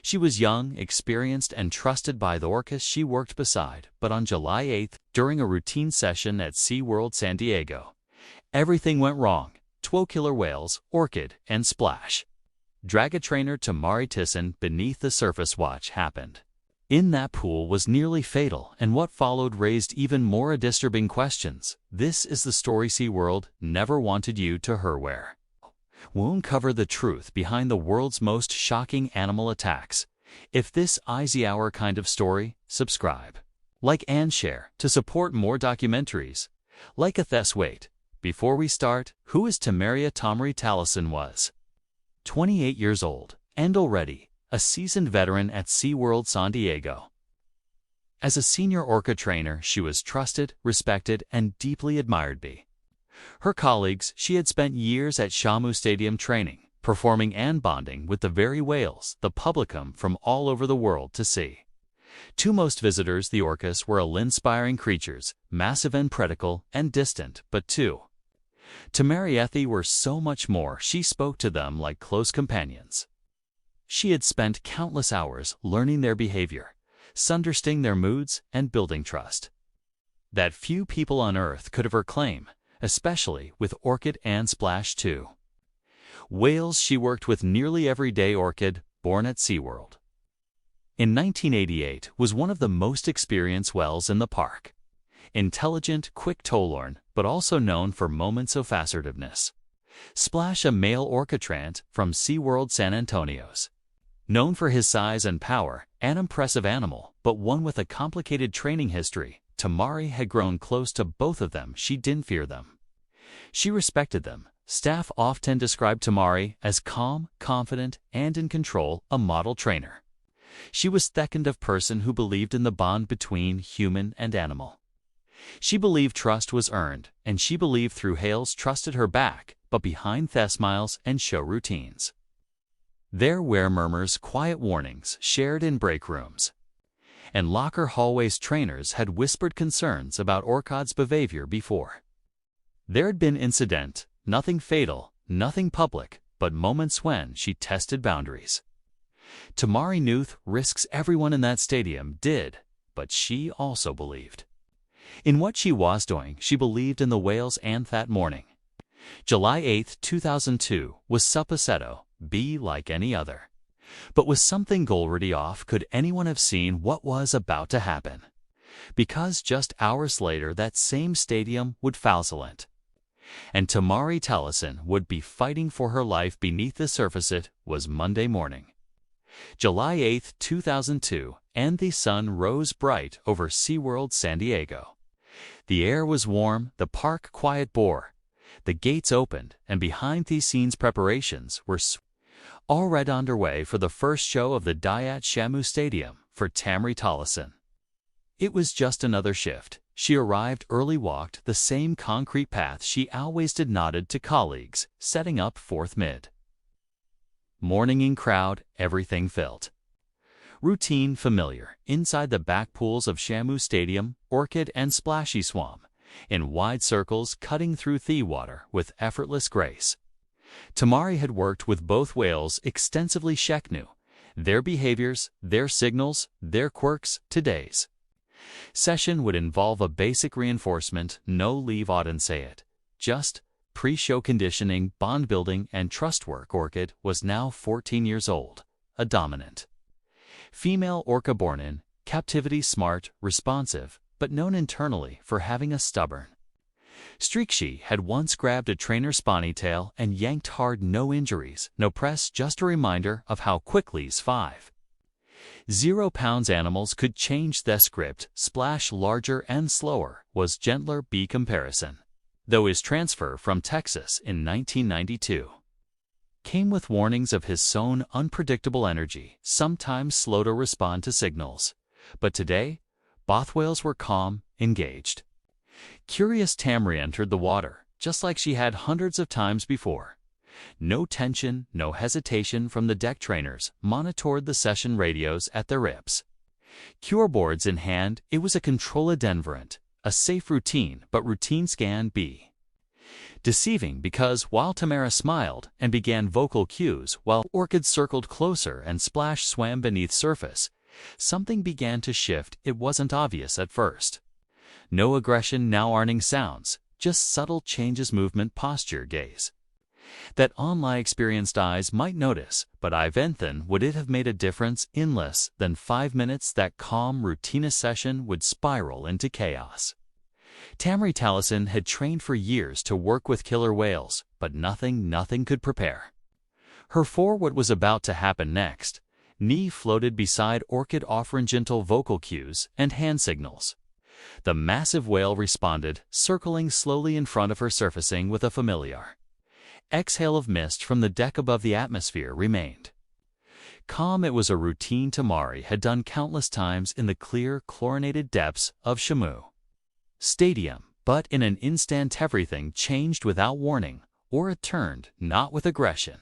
She was young, experienced, and trusted by the orcas she worked beside, but on July 8th, during a routine session at SeaWorld San Diego, everything went wrong. 2 killer whales, Orchid and Splash. Drag-a-trainer Tamarie Tollison beneath the surface watch happened. In that pool was nearly fatal, and what followed raised even more disturbing questions. This is the story SeaWorld never wanted you to hear. We'll uncover the truth behind the world's most shocking animal attacks. If this is our kind of story, subscribe, like and share to support more documentaries. Like a wait. Before we start, who is Tamarie Tollison was 28 years old, and already a seasoned veteran at SeaWorld San Diego. As a senior orca trainer, she was trusted, respected, and deeply admired by her colleagues. She had spent years at Shamu Stadium training, performing and bonding with the very whales the public come from all over the world to see. To most visitors, the orcas were awe-inspiring creatures, massive and predicable and distant, but to Tamarie were so much more. She spoke to them like close companions. She had spent countless hours learning their behavior, understanding their moods, and building trust that few people on Earth could ever claim, especially with Orchid and Splash too. Whales she worked with nearly every day. Orchid, born at SeaWorld in 1988, was one of the most experienced whales in the park. Intelligent, quick tolerant, but also known for moments of assertiveness. Splash, a male Orca-Trainer from SeaWorld San Antonio's. Known for his size and power, an impressive animal, but one with a complicated training history, Tamarie had grown close to both of them. She didn't fear them. She respected them. Staff often described Tamarie as calm, confident, and in control, a model trainer. She was the kind of person who believed in the bond between human and animal. She believed trust was earned, and she believed through Hales trusted her back, but behind smiles and show routines. There were murmurs, quiet warnings shared in break rooms and locker hallways. Trainers had whispered concerns about Orchid's behavior before. There had been incident, nothing fatal, nothing public, but moments when she tested boundaries. Tamarie knew risks everyone in that stadium did, but she also believed in what she was doing. She believed in the whales, and that morning, July 8, 2002, was supposed be like any other. But was something already off? Could anyone have seen what was about to happen? Because just hours later, that same stadium would fall silent, and Tamarie Tollison would be fighting for her life beneath the surface. It was Monday morning, July 8, 2002, and the sun rose bright over SeaWorld San Diego. The air was warm, the park quiet bore. The gates opened, and behind-the-scenes preparations were already underway for the first show of the day at Shamu Stadium for Tamarie Tollison. It was just another shift. She arrived early, walked the same concrete path she always did, nodded to colleagues, setting up fourth mid. Morning in crowd, everything felt routine, familiar. Inside the back pools of Shamu Stadium, Orchid and Splashy swam in wide circles, cutting through the water with effortless grace. Tamarie had worked with both whales extensively. She knew their behaviors, their signals, their quirks. Today's session would involve a basic reinforcement, no leave out say it, just pre-show conditioning, bond building, and trust work. Orchid was now 14 years old, a dominant female orca born in captivity, smart, responsive, but known internally for having a stubborn streak. She had once grabbed a trainer's ponytail and yanked hard. No injuries, no press, just a reminder of how quickly 5.0 animals could change the script. Splash, larger and slower, was gentler by comparison, though his transfer from Texas in 1992 came with warnings of his own unpredictable energy, sometimes slow to respond to signals. But today, both whales were calm, engaged. Curious, Tamarie entered the water, just like she had hundreds of times before. No tension, no hesitation from the deck. Trainers monitored the session radios at their hips. Cure boards in hand, it was a controlled environment, a safe routine, but routine scan B. Deceiving because while Tamara smiled and began vocal cues while Orchid circled closer and Splash swam beneath surface, something began to shift. It wasn't obvious at first. No aggression, now arning sounds, just subtle changes, movement, posture, gaze. That online experienced eyes might notice, but then would it have made a difference? In less than 5 minutes, that calm, routine session would spiral into chaos. Tamarie Tollison had trained for years to work with killer whales, but nothing could prepare her for what was about to happen next. Knee floated beside Orchid, offering gentle vocal cues and hand signals. The massive whale responded, circling slowly in front of her, surfacing with a familiar exhale of mist from the deck above. The atmosphere remained calm. It was a routine Tamarie had done countless times in the clear, chlorinated depths of Shamu Stadium, but in an instant everything changed without warning. Aura turned, not with aggression,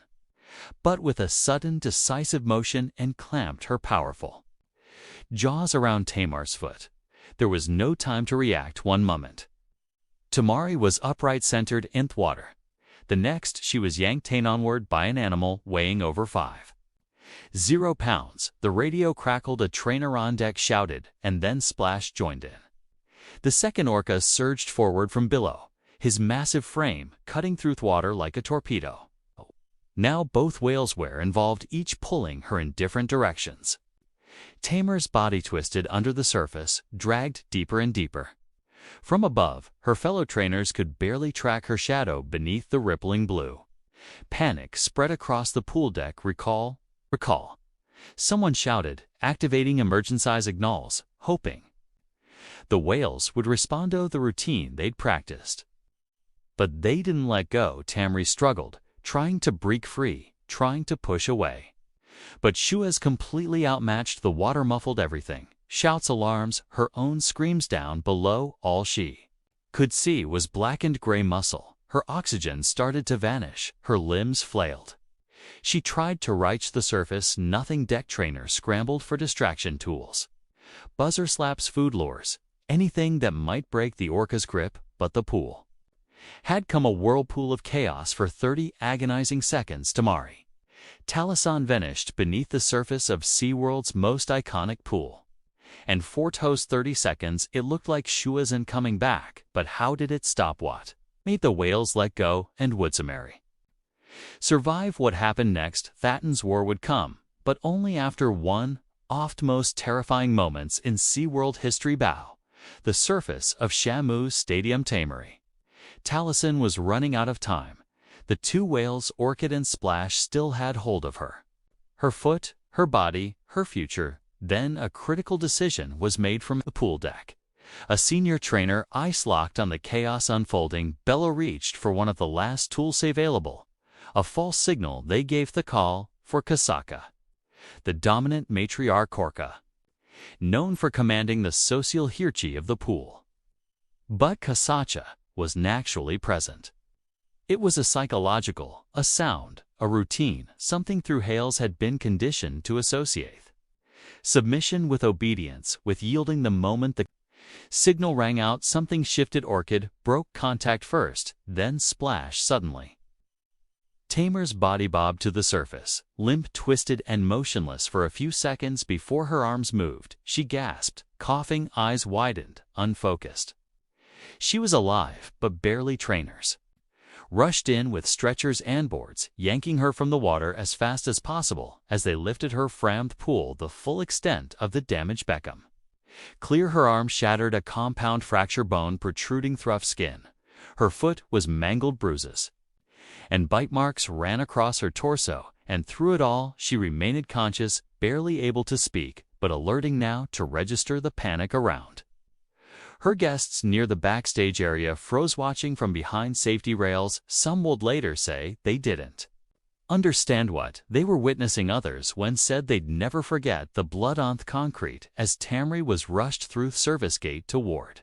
but with a sudden, decisive motion, and clamped her powerful jaws around Tamar's foot. There was no time to react. One moment, Tamarie was upright, centered in the water. The next, she was yanked onward by an animal weighing over 5.0 pounds. The radio crackled, a trainer on deck shouted, and then Splash joined in. The second orca surged forward from below, his massive frame cutting through the water like a torpedo. Now both whales were involved, each pulling her in different directions. Tamar's body twisted under the surface, dragged deeper and deeper. From above, her fellow trainers could barely track her shadow beneath the rippling blue. Panic spread across the pool deck. Recall. Someone shouted, activating emergency signals, hoping the whales would respond to the routine they'd practiced. But they didn't let go. Tamarie struggled, trying to break free, trying to push away. But Shua's completely outmatched. The water muffled everything. Shouts, alarms, her own screams down below. All she could see was blackened gray muscle. Her oxygen started to vanish. Her limbs flailed. She tried to reach the surface. Nothing. Deck trainer scrambled for distraction tools. Buzzer slaps, food lures, anything that might break the orca's grip, but the pool had come a whirlpool of chaos for 30 agonizing seconds. Tamarie Tollison vanished beneath the surface of SeaWorld's most iconic pool. And for those 30 seconds, it looked like she wasn't coming back. But how did it stop? What made the whales let go? And would Tamarie survive what happened next? Thatton's war would come, but only after one of the most terrifying moments in SeaWorld history. Bow the surface of Shamu Stadium. Tamarie Tollison was running out of time. The two whales, Orchid and Splash, still had hold of her. Her foot, her body, her future. Then a critical decision was made from the pool deck. A senior trainer, ice locked on the chaos unfolding, Bello reached for one of the last tools available. A false signal. They gave the call for Kasaka, the dominant matriarch orca, known for commanding the social hierarchy of the pool. But Kasaka was naturally present. It was a psychological, a sound, a routine, something through Hales had been conditioned to associate submission with obedience, with yielding. The moment the signal rang out, something shifted. Orchid broke contact first, then Splash suddenly. Tamar's body bobbed to the surface, limp, twisted, and motionless for a few seconds before her arms moved. She gasped, coughing, eyes widened, unfocused. She was alive, but barely. Trainers rushed in with stretchers and boards, yanking her from the water as fast as possible as they lifted her from the pool. The full extent of the damage became clear. Her arm shattered, a compound fracture, bone protruding through skin. Her foot was mangled, bruises and bite marks ran across her torso, and through it all she remained conscious, barely able to speak, but alerting now to register the panic around. Her guests near the backstage area froze, watching from behind safety rails. Some would later say they didn't understand what they were witnessing. Others when said they'd never forget the blood on the concrete as Tamarie was rushed through the service gate toward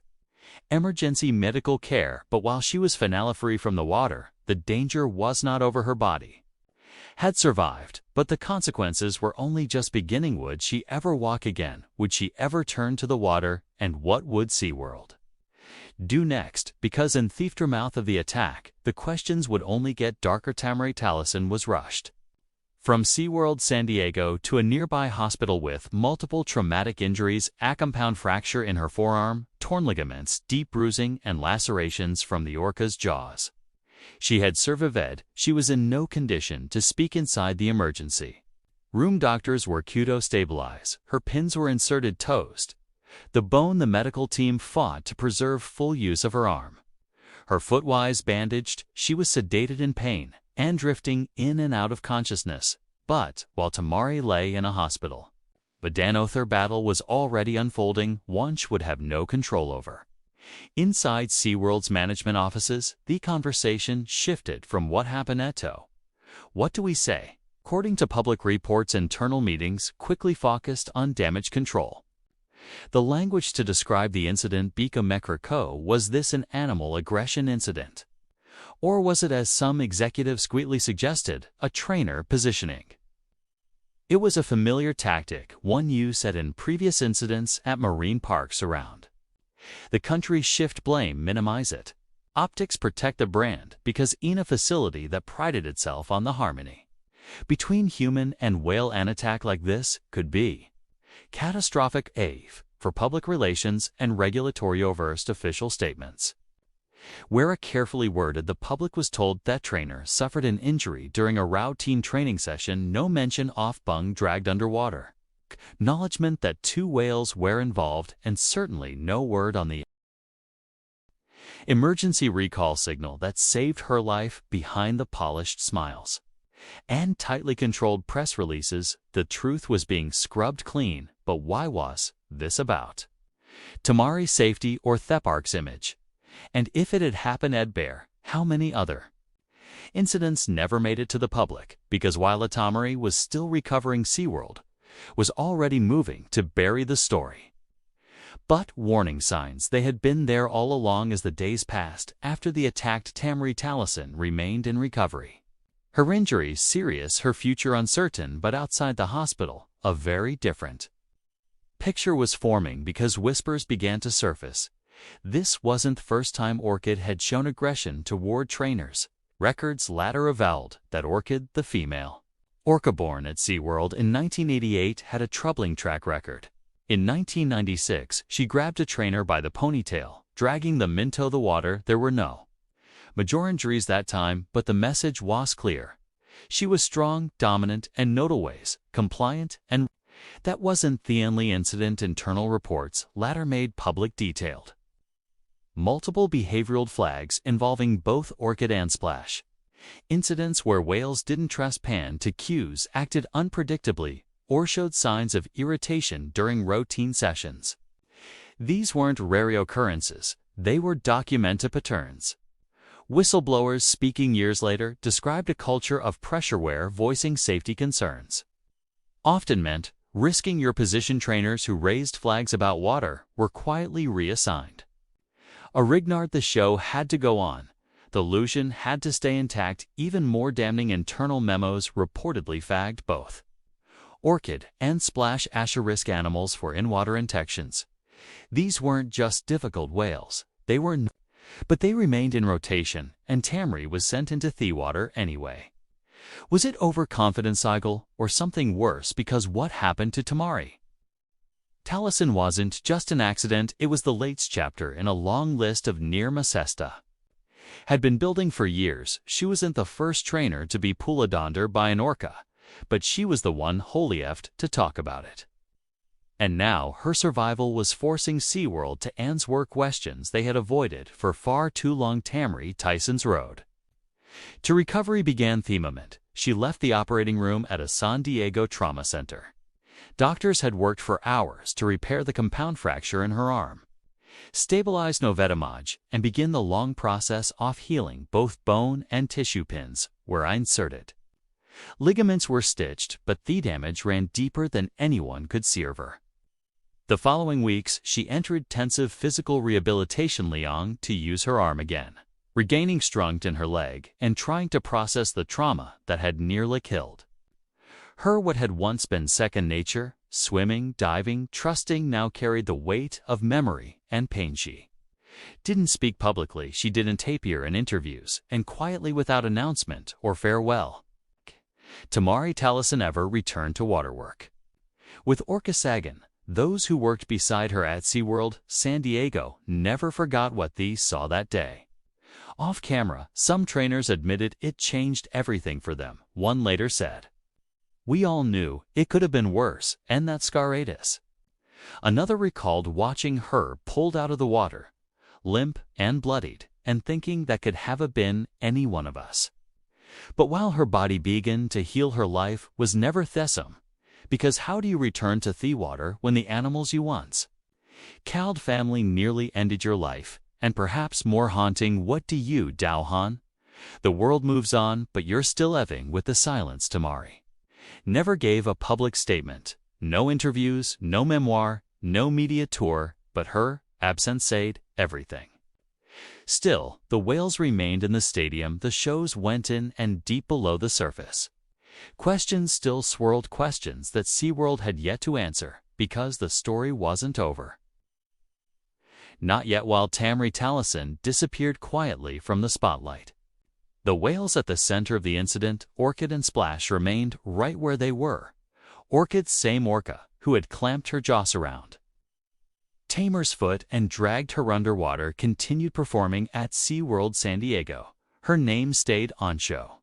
emergency medical care. But while she was finally free from the water, the danger was not over. Her body had survived, but the consequences were only just beginning. Would she ever walk again? Would she ever turn to the water? And what would SeaWorld Do next, because in the aftermath of the attack, the questions would only get darker. Tamarie Tollison was rushed from SeaWorld San Diego to a nearby hospital with multiple traumatic injuries, a compound fracture in her forearm, torn ligaments, deep bruising, and lacerations from the orca's jaws. She had survived. She was in no condition to speak inside the emergency room. Doctors were to stabilize. Her pins were inserted toast. The bone. The medical team fought to preserve full use of her arm. Her foot was bandaged. She was sedated in pain and drifting in and out of consciousness. But while Tamarie lay in a hospital, the Danother battle was already unfolding, one she would have no control over. Inside SeaWorld's management offices, the conversation shifted from what happened to what do we say. According to public reports, internal meetings quickly focused on damage control. The language to describe the incident was this an animal aggression incident? Or was it, as some executives sweetly suggested, a trainer positioning? It was a familiar tactic, one used in previous incidents at marine parks around the country. Shift blame, minimize it. Optics protect the brand, because in a facility that prided itself on the harmony between human and whale, an attack like this could be catastrophic. For public relations and regulatory overst official statements, where a carefully worded the public was told that trainer suffered an injury during a routine training session, no mention of being dragged underwater, acknowledgement that 2 whales were involved, and certainly no word on the emergency recall signal that saved her life. Behind the polished smiles and tightly controlled press releases, the truth was being scrubbed clean. But why was this about Tamarie's safety or Thepark's image? And if it had happened at Bear, how many other incidents never made it to the public? Because while Tamarie was still recovering, SeaWorld was already moving to bury the story. But warning signs, they had been there all along. As the days passed after the attack, Tamarie Tollison remained in recovery. Her injuries serious, her future uncertain, but outside the hospital, a very different picture was forming, because whispers began to surface. This wasn't the first time Orchid had shown aggression toward trainers. Records later revealed that Orchid, the female orca born at SeaWorld in 1988, had a troubling track record. In 1996, she grabbed a trainer by the ponytail, dragging them into the water. There were no major injuries that time, but the message was clear. She was strong, dominant, and not always compliant, and that wasn't the only incident. Internal reports later made public detailed multiple behavioral flags involving both Orchid and Splash. Incidents where whales didn't respond to cues, acted unpredictably, or showed signs of irritation during routine sessions. These weren't rare occurrences, they were documented patterns. Whistleblowers speaking years later described a culture of pressure where voicing safety concerns often meant risking your position. Trainers who raised flags about water were quietly reassigned. Rignard, the show had to go on. The illusion had to stay intact. Even more damning, internal memos reportedly fagged both Orchid and Splash as risk animals for in-water infections. These weren't just difficult whales, but they remained in rotation, and Tamarie was sent into the water anyway. Was it overconfidence, or something worse? Because what happened to Tamarie Tollison wasn't just an accident, it was the latest chapter in a long list of near misses had been building for years. She wasn't the first trainer to be pulled under by an orca, but she was the one wholly effed to talk about it. And now her survival was forcing SeaWorld to answer questions they had avoided for far too long. Tamarie Tollison's road to recovery began the moment she left the operating room at a San Diego trauma center. Doctors had worked for hours to repair the compound fracture in her arm, stabilize novetamage, and begin the long process of healing. Both bone and tissue pins were inserted. Ligaments were stitched, but the damage ran deeper than anyone could see her. The following weeks, she entered intensive physical rehabilitation Lyon to use her arm again, regaining strength in her leg and trying to process the trauma that had nearly killed her. What had once been second nature, swimming, diving, trusting, now carried the weight of memory and pain. She Didn't speak publicly, she didn't tapir in interviews, and quietly without announcement or farewell. Tamarie Tollison ever returned to waterwork. With Orca-Trainer, those who worked beside her at SeaWorld, San Diego, never forgot what they saw that day. Off camera, some trainers admitted it changed everything for them. One later said, "We all knew it could have been worse, and that scarred us." Another recalled watching her pulled out of the water, limp and bloodied, and thinking that could have been any one of us. But while her body began to heal, her life was never thesome, because how do you return to the water when the animals you once called family nearly ended your life? And perhaps more haunting, what do you do, hon? The world moves on, but you're still living with the silence. Tamarie never gave a public statement, no interviews, no memoir, no media tour, but her absence said everything. Still, the whales remained in the stadium, the shows went in and deep below the surface. Questions still swirled, questions that SeaWorld had yet to answer, because the story wasn't over. Not yet. While Tamarie Tollison disappeared quietly from the spotlight, the whales at the center of the incident, Orchid and Splash, remained right where they were. Orchid's same orca who had clamped her jaws around Tamer's foot and dragged her underwater continued performing at SeaWorld San Diego. Her name stayed on show.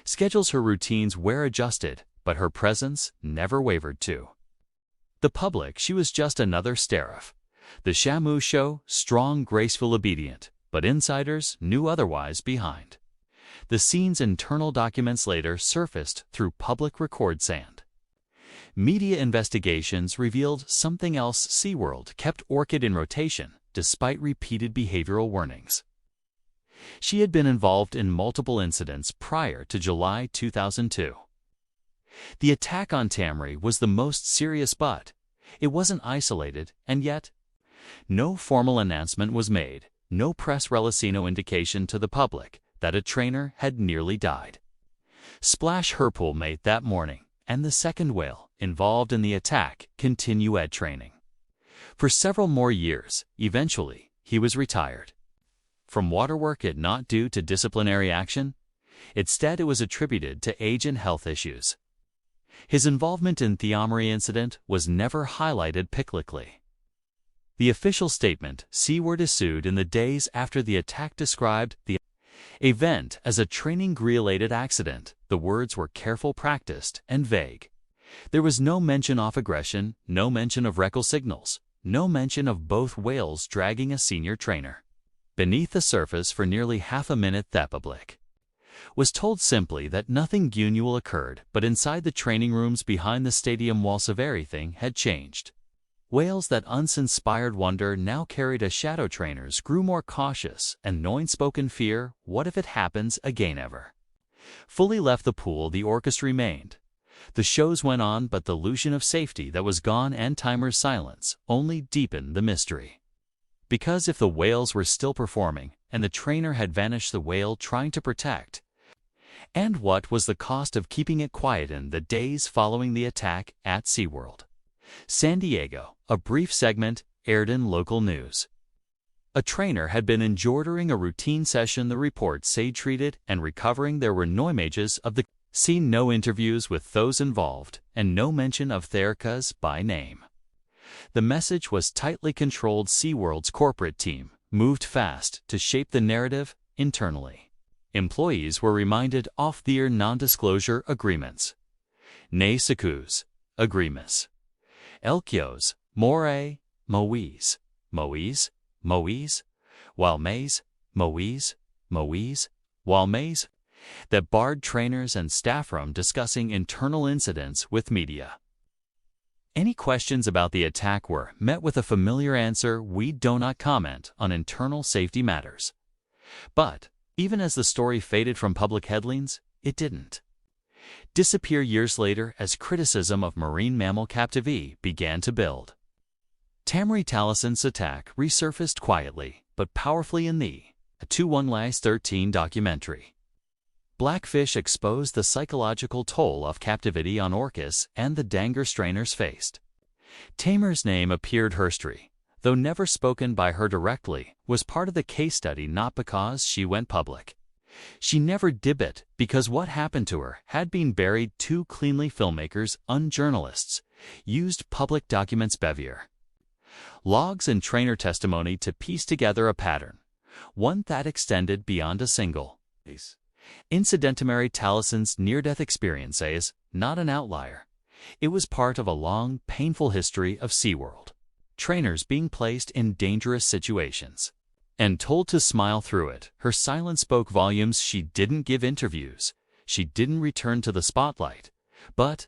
Schedules, her routines were adjusted, but her presence never wavered too. The public, she was just another seraph. The Shamu show, strong, graceful, obedient, but insiders knew otherwise. Behind the scenes, internal documents later surfaced through public record sand. Media investigations revealed something else. SeaWorld kept Orchid in rotation, despite repeated behavioral warnings. She had been involved in multiple incidents prior to July 2002. The attack on Tamarie was the most serious, but it wasn't isolated, and yet no formal announcement was made, no press release, no indication to the public that a trainer had nearly died. Splash, her poolmate that morning, and the second whale involved in the attack continued training for several more years. Eventually, he was retired from waterwork, it not due to disciplinary action. Instead, it was attributed to age and health issues. His involvement in the Tamarie incident was never highlighted publicly. The official statement, SeaWorld is sued in the days after the attack, described the event as a training-related accident. The words were careful, practiced, and vague. There was no mention of aggression, no mention of recall signals, no mention of both whales dragging a senior trainer beneath the surface for nearly half a minute. The public was told simply that nothing unusual occurred, but inside the training rooms behind the stadium walls of everything had changed. Whales that once inspired wonder now carried a shadow. Trainers grew more cautious, and no unspoken fear, what if it happens again, ever fully left the pool. The orchestra remained. The shows went on, but the illusion of safety that was gone, and Tamer's silence only deepened the mystery. Because if the whales were still performing, and the trainer had vanished, the whale trying to protect, and what was the cost of keeping it quiet? In the days following the attack at SeaWorld San Diego, a brief segment aired in local news. A trainer had been injured during a routine session. The report said treated and recovering. There were no images of the scene, no interviews with those involved, and no mention of Therkas by name. The message was tightly controlled. SeaWorld's corporate team moved fast to shape the narrative internally. Employees were reminded of their non-disclosure agreements. Ne s'accuse agreements. Elkios, More, Moise, Moise, Moise, while Maze, Moise, Moise, while Maze, that barred trainers and staff from discussing internal incidents with media. Any questions about the attack were met with a familiar answer: we do not comment on internal safety matters. But even as the story faded from public headlines, it didn't disappear years later as criticism of marine mammal captivity began to build. Tamarie Tollison's attack resurfaced quietly but powerfully in the 2013 documentary. Blackfish exposed the psychological toll of captivity on orcas and the danger strainers faced. Tamer's name appeared history. though never spoken by her directly, was part of the case study not because she went public. She never did it because what happened to her had been buried too cleanly. Filmmakers, journalists, used public documents, behavior logs and trainer testimony to piece together a pattern, one that extended beyond a single incident. Tamarie Tollison's near-death experience is not an outlier. It was part of a long, painful history of SeaWorld trainers being placed in dangerous situations and told to smile through it. Her silence spoke volumes. She didn't give interviews. She didn't return to the spotlight. But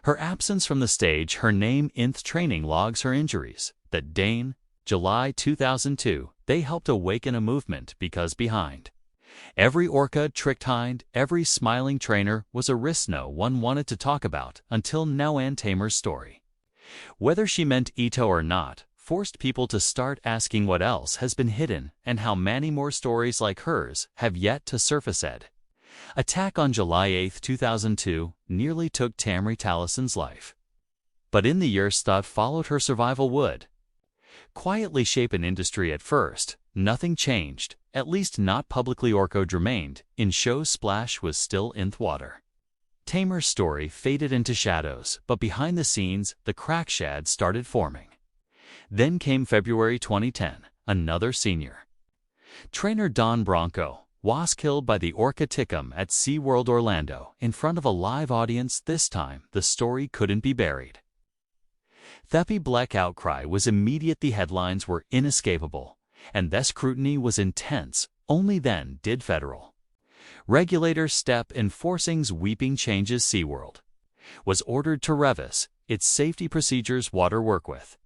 her absence from the stage, her name in training logs, her injuries. That Dane, July 2002, they helped awaken a movement because behind every orca tricked hind, every smiling trainer was a risk no one wanted to talk about until now. Ann Tamer's story, whether she meant Ito or not, forced people to start asking what else has been hidden and how many more stories like hers have yet to surface. Attack on July 8, 2002 nearly took Tamarie Tollison's life. But in the years that followed, her survival would quietly shape an industry. At first, nothing changed, at least not publicly. Orca remained in shows. Splash was still in the water. Tamer's story faded into shadows, but behind the scenes, the crack shad started forming. Then came February 2010, another senior trainer, Don Bronco, was killed by the orca tickum at SeaWorld Orlando in front of a live audience. This time, the story couldn't be buried. The black outcry was immediate. The headlines were inescapable, and the scrutiny was intense. Only then did federal regulators step in, forcing sweeping changes. SeaWorld was ordered to revise its safety procedures. Water work with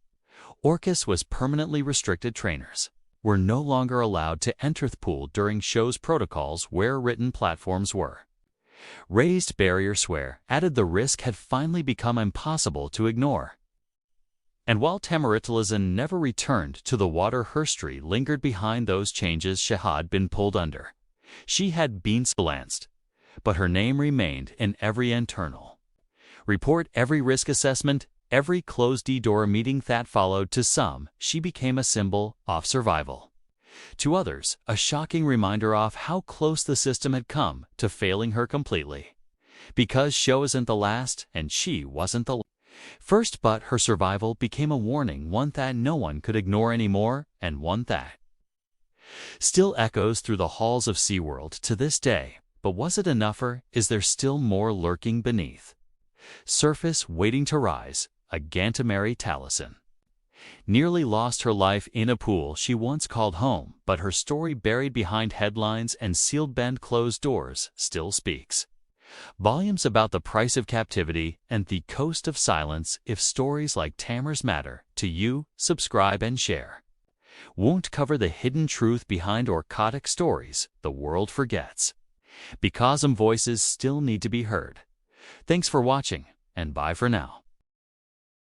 orcas was permanently restricted. Trainers were no longer allowed to enter the pool during shows. Protocols where written platforms were raised. Barrier swear added. The risk had finally become impossible to ignore. And while Tamarie Tollison never returned to the water, her story lingered behind those changes. She had been pulled under. She had been balanced, but her name remained in every internal report, every risk assessment, every closed-door meeting that followed. To some, she became a symbol of survival. To others, a shocking reminder of how close the system had come to failing her completely. Because show isn't the last, and she wasn't the first, but her survival became a warning, one that no one could ignore anymore, and one that still echoes through the halls of SeaWorld to this day. But was it enough, or is there still more lurking beneath surface, waiting to rise? Again, Tamarie Tollison nearly lost her life in a pool she once called home, but her story, buried behind headlines and sealed behind closed doors, still speaks volumes about the price of captivity and the cost of silence. If stories like Tamer's matter to you, subscribe and share. Won't cover the hidden truth behind orcotic stories the world forgets, because some voices still need to be heard. Thanks for watching, and bye for now.